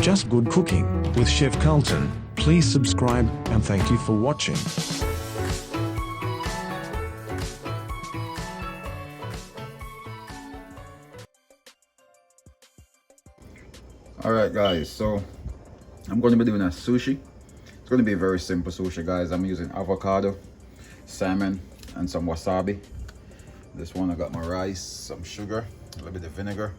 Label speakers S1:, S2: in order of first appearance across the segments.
S1: Just Good Cooking with Chef Carlton. Please subscribe and thank you for watching.
S2: Alright guys, so I'm going to be doing a sushi. It's going to be a very simple sushi, guys. I'm using avocado, salmon, and some wasabi. This one I got my rice, some sugar, a little bit of vinegar.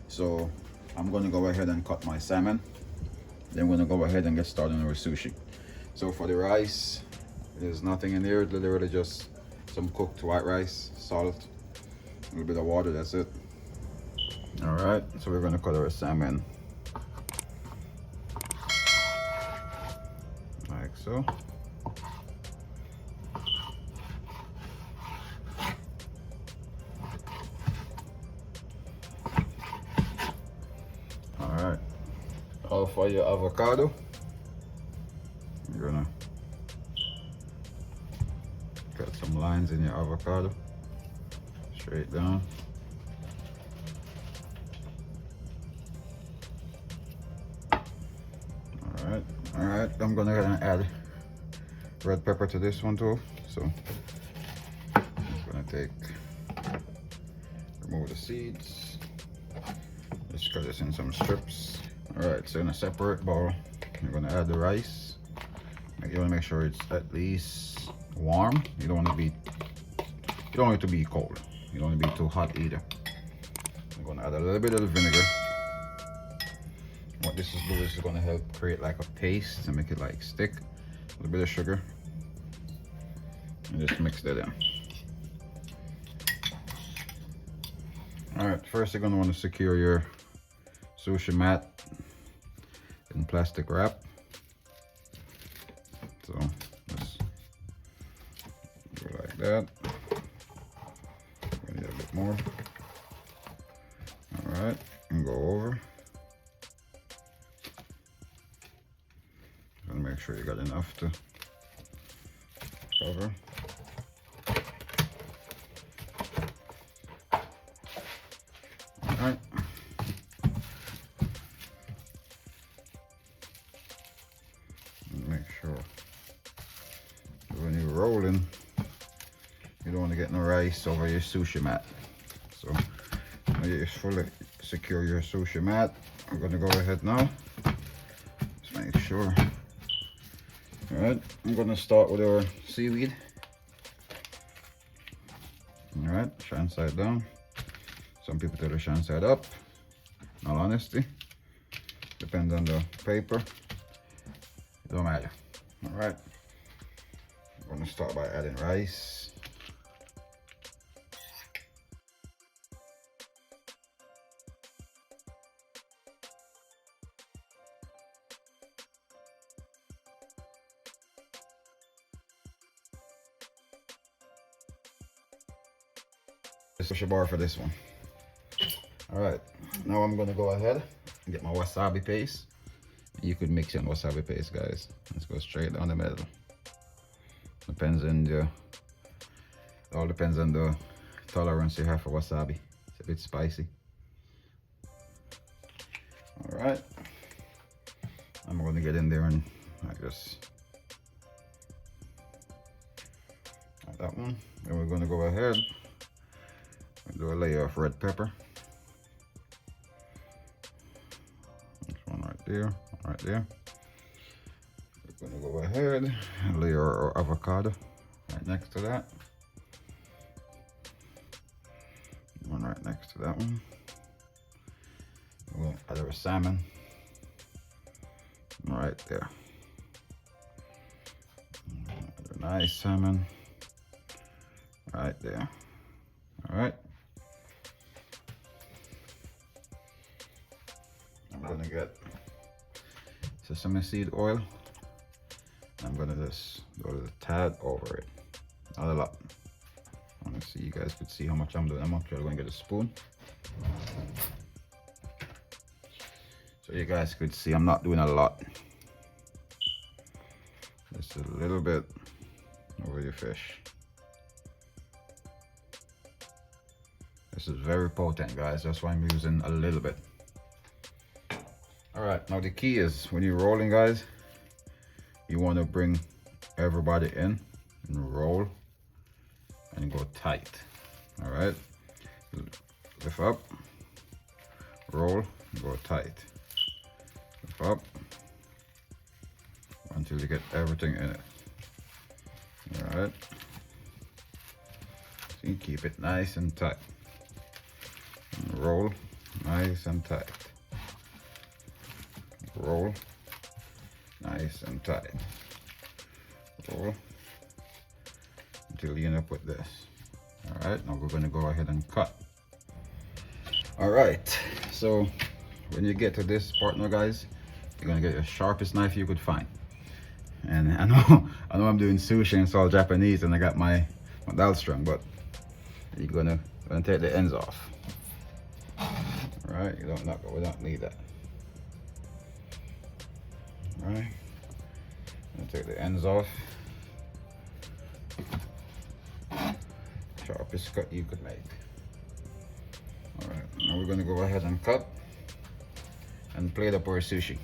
S2: So I'm going to go ahead and cut my salmon. Then we're going to go ahead and get started on our sushi. So for the rice, there's nothing in there, literally just some cooked white rice, salt, a little bit of water, that's it. Alright, so we're going to cut our salmon like so. Alright, all for your avocado, you're gonna cut some lines in your avocado straight down. Alright, I'm gonna add red pepper to this one too. So I'm gonna remove the seeds, just cut this in some strips. Alright, so in a separate bowl, you're gonna add the rice. You wanna make sure it's at least warm. You don't want it to be cold. You don't want it to be too hot either. I'm gonna add a little bit of the vinegar. What this is doing is going to help create like a paste and make it like stick. A little bit of sugar and just mix that in. Alright, first you're going to want to secure your sushi mat in plastic wrap. So just go like that. Need a bit more. Alright, and go over. Make sure you got enough to cover. Alright. Make sure when you're rolling, you don't want to get no rice over your sushi mat. So now you fully secure your sushi mat. I'm going to go ahead now. Just make sure. Alright, I'm gonna start with our seaweed. Alright, shan side down. Some people tell the shan side up. In all honesty, depends on the paper. It don't matter. Alright, I'm gonna start by adding rice. Sushi bar for this one. All right, now I'm gonna go ahead and get my wasabi paste. You could mix in wasabi paste, guys. Let's go straight down the middle. All depends on the tolerance you have for wasabi. It's a bit spicy. All right, I'm gonna get in there and like that one. Then we're gonna go ahead. Do a layer of red pepper. This one right there, right there. We're gonna go ahead and layer our avocado right next to that. One right next to that one. We'll add our salmon right there. A nice salmon right there. All right. I'm gonna get sesame seed oil. I'm gonna just go to the tad over it, not a lot. I want to see, you guys could see how much I'm doing. I'm actually going to get a spoon so you guys could see I'm not doing a lot. Just a little bit over your fish. This is very potent, guys. That's why I'm using a little bit. All right, now the key is when you're rolling, guys, you want to bring everybody in and roll and go tight. All right, lift up, roll, go tight, lift up until you get everything in it. All right, so you keep it nice and tight. And roll nice and tight. Roll nice and tight. Roll until you end up with this. All right, now we're going to go ahead and cut. All right, so when you get to this part now, guys, you're going to get the sharpest knife you could find. And I know I'm doing sushi and it's all Japanese and I got my dal strong, but you're gonna take the ends off. All right, we don't need that. All right, take the ends off. Sharpest cut you could make. All right, now we're gonna go ahead and cut and plate up our sushi.